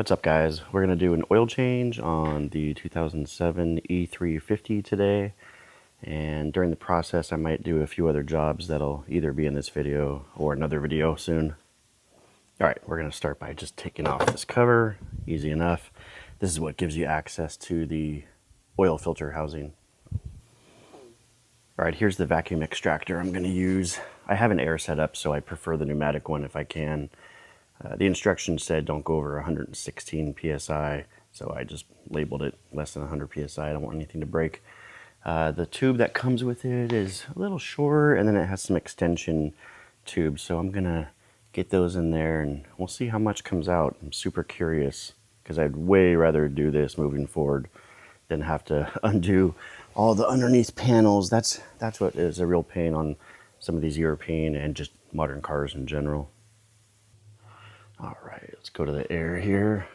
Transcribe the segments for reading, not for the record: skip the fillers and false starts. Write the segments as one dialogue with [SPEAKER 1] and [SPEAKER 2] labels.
[SPEAKER 1] What's up, guys? We're going to do an oil change on the 2007 E350 today, and during the process I might do a few other jobs that'll either be in this video or another video soon. Alright, we're going to start by just taking off this cover. Easy enough. This is what gives you access to the oil filter housing. Alright, here's the vacuum extractor I'm going to use. I have an air setup, so I prefer the pneumatic one if I can. The instructions said don't go over 116 psi, so I just labeled it less than 100 psi. I don't want anything to break. The tube that comes with it is a little shorter, and then it has some extension tubes, so I'm gonna get those in there and we'll see how much comes out. I'm super curious because I'd way rather do this moving forward than have to undo all the underneath panels. That's what is a real pain on some of these European and just modern cars in general. All right, let's go to the air here.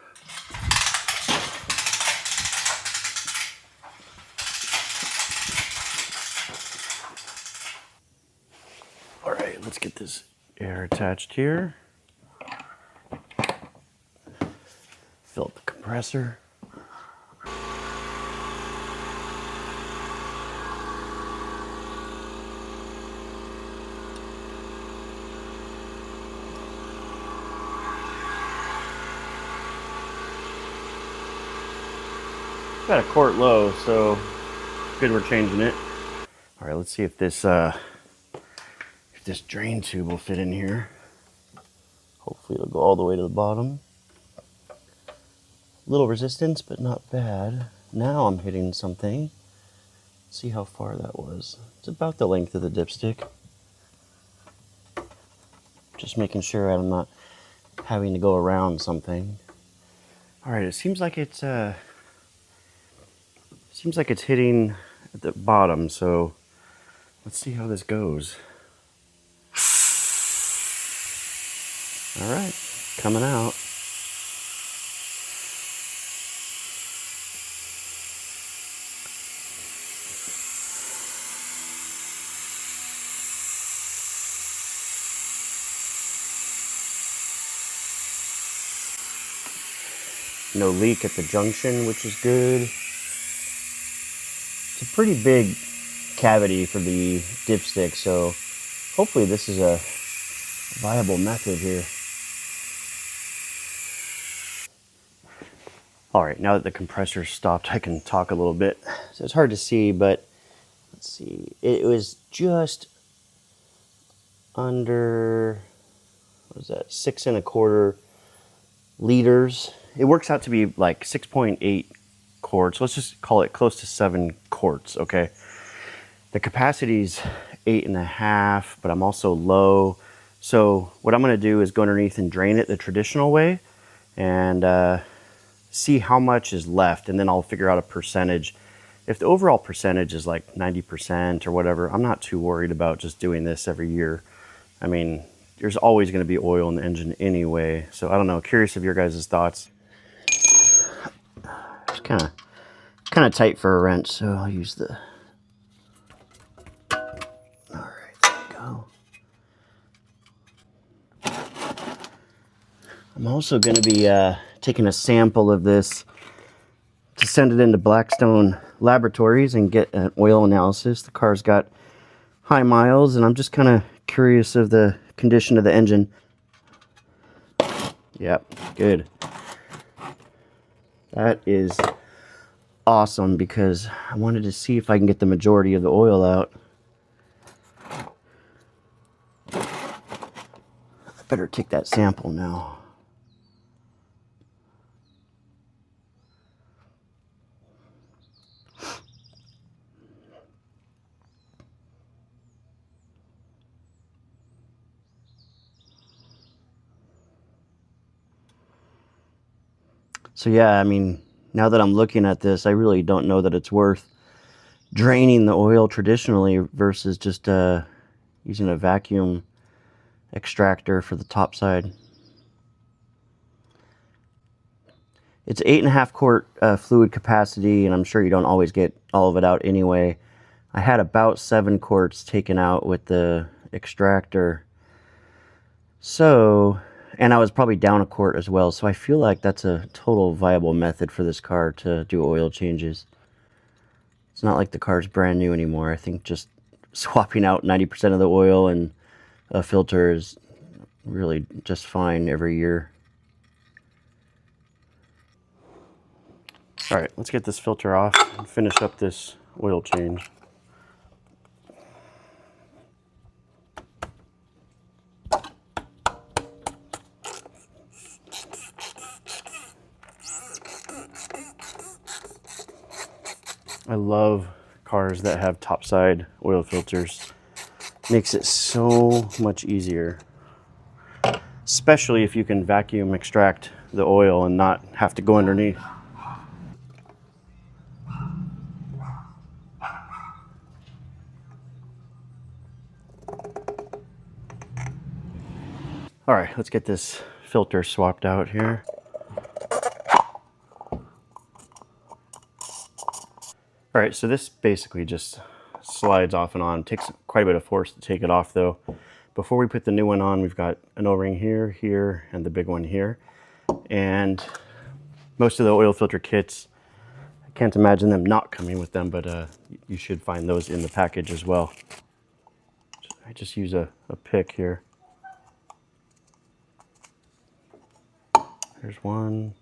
[SPEAKER 1] All right, let's get this air attached here. Fill up the compressor. Got a quart low, so good we're changing it. All right, let's see if this drain tube will fit in here. Hopefully it'll go all the way to the bottom. Little resistance, but not bad. Now I'm hitting something. Let's see how far that was. It's about the length of the dipstick. Just making sure I'm not having to go around something. All right, it seems like it's hitting at the bottom, so let's see how this goes. All right, coming out. No leak at the junction, which is good. It's a pretty big cavity for the dipstick, so hopefully this is a viable method here. All right, now that the compressor's stopped, I can talk a little bit. So it's hard to see, but let's see. It was just under, what was that, 6 1/4 liters. It works out to be like 6.8 quarts. Let's just call it close to 7 quarts, okay? The capacity's 8.5, but I'm also low. So what I'm gonna do is go underneath and drain it the traditional way and see how much is left, and then I'll figure out a percentage. If the overall percentage is like 90% or whatever, I'm not too worried about just doing this every year. I mean, there's always gonna be oil in the engine anyway. So I don't know, curious of your guys' thoughts. It's kind of tight for a wrench, so I'll use the, all right, there we go. I'm also going to be taking a sample of this to send it into Blackstone Laboratories and get an oil analysis. The car's got high miles, and I'm just kind of curious of the condition of the engine. Yep, good. That is awesome because I wanted to see if I can get the majority of the oil out. I better take that sample now. So yeah, I mean, now that I'm looking at this, I really don't know that it's worth draining the oil traditionally versus just using a vacuum extractor for the top side. It's 8.5 quart fluid capacity, and I'm sure you don't always get all of it out anyway. I had about 7 quarts taken out with the extractor. So And I was probably down a quart as well, so I feel like that's a total viable method for this car to do oil changes. It's not like the car's brand new anymore. I think just swapping out 90% of the oil and a filter is really just fine every year. All right, let's get this filter off and finish up this oil change. I love cars that have topside oil filters. Makes it so much easier, especially if you can vacuum extract the oil and not have to go underneath. All right, let's get this filter swapped out here. All right, so this basically just slides off and on. It takes quite a bit of force to take it off though. Before we put the new one on, we've got an O-ring here, here, and the big one here. And most of the oil filter kits, I can't imagine them not coming with them, but you should find those in the package as well. I just use a pick here. There's one.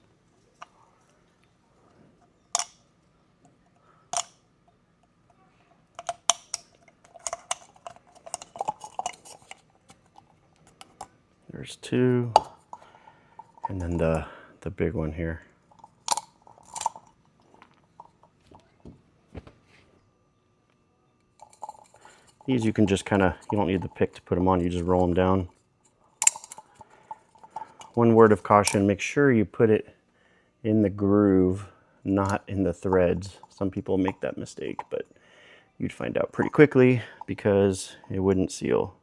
[SPEAKER 1] There's two. And then the big one here. These you can just kind of, you don't need the pick to put them on, you just roll them down. One word of caution, make sure you put it in the groove, not in the threads. Some people make that mistake, but you'd find out pretty quickly because it wouldn't seal.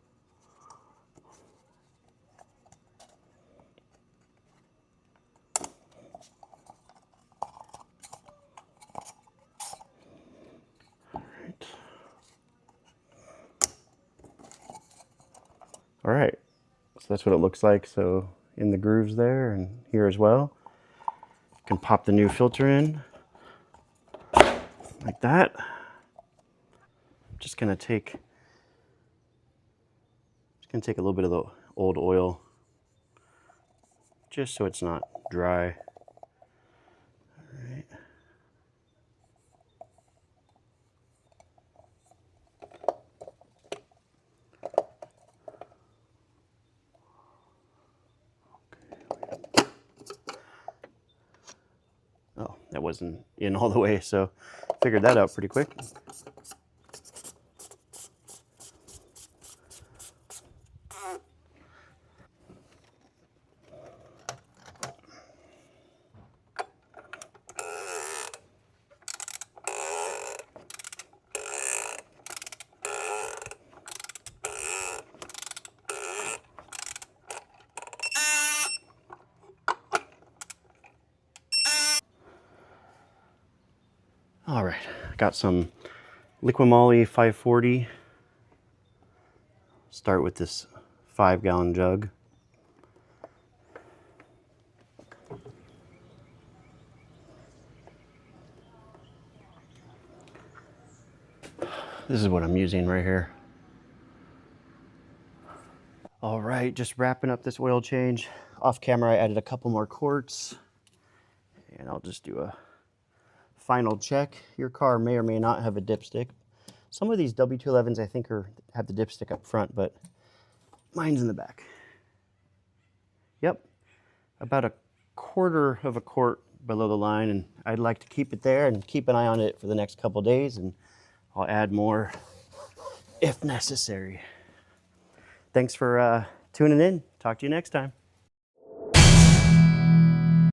[SPEAKER 1] All right, so that's what it looks like. So in the grooves there and here as well. You can pop the new filter in like that. I'm just gonna take a little bit of the old oil just so it's not dry. All right. Oh, that wasn't in all the way, so figured that out pretty quick. All right, got some Liquimoly 540. Start with this 5-gallon jug. This is what I'm using right here. All right, just wrapping up this oil change. Off camera, I added a couple more quarts, and I'll just do a final check. Your car may or may not have a dipstick. Some of these W211s I think have the dipstick up front, but mine's in the back. Yep, about a quarter of a quart below the line, and I'd like to keep it there and keep an eye on it for the next couple days, and I'll add more if necessary. Thanks for tuning in. Talk to you next time.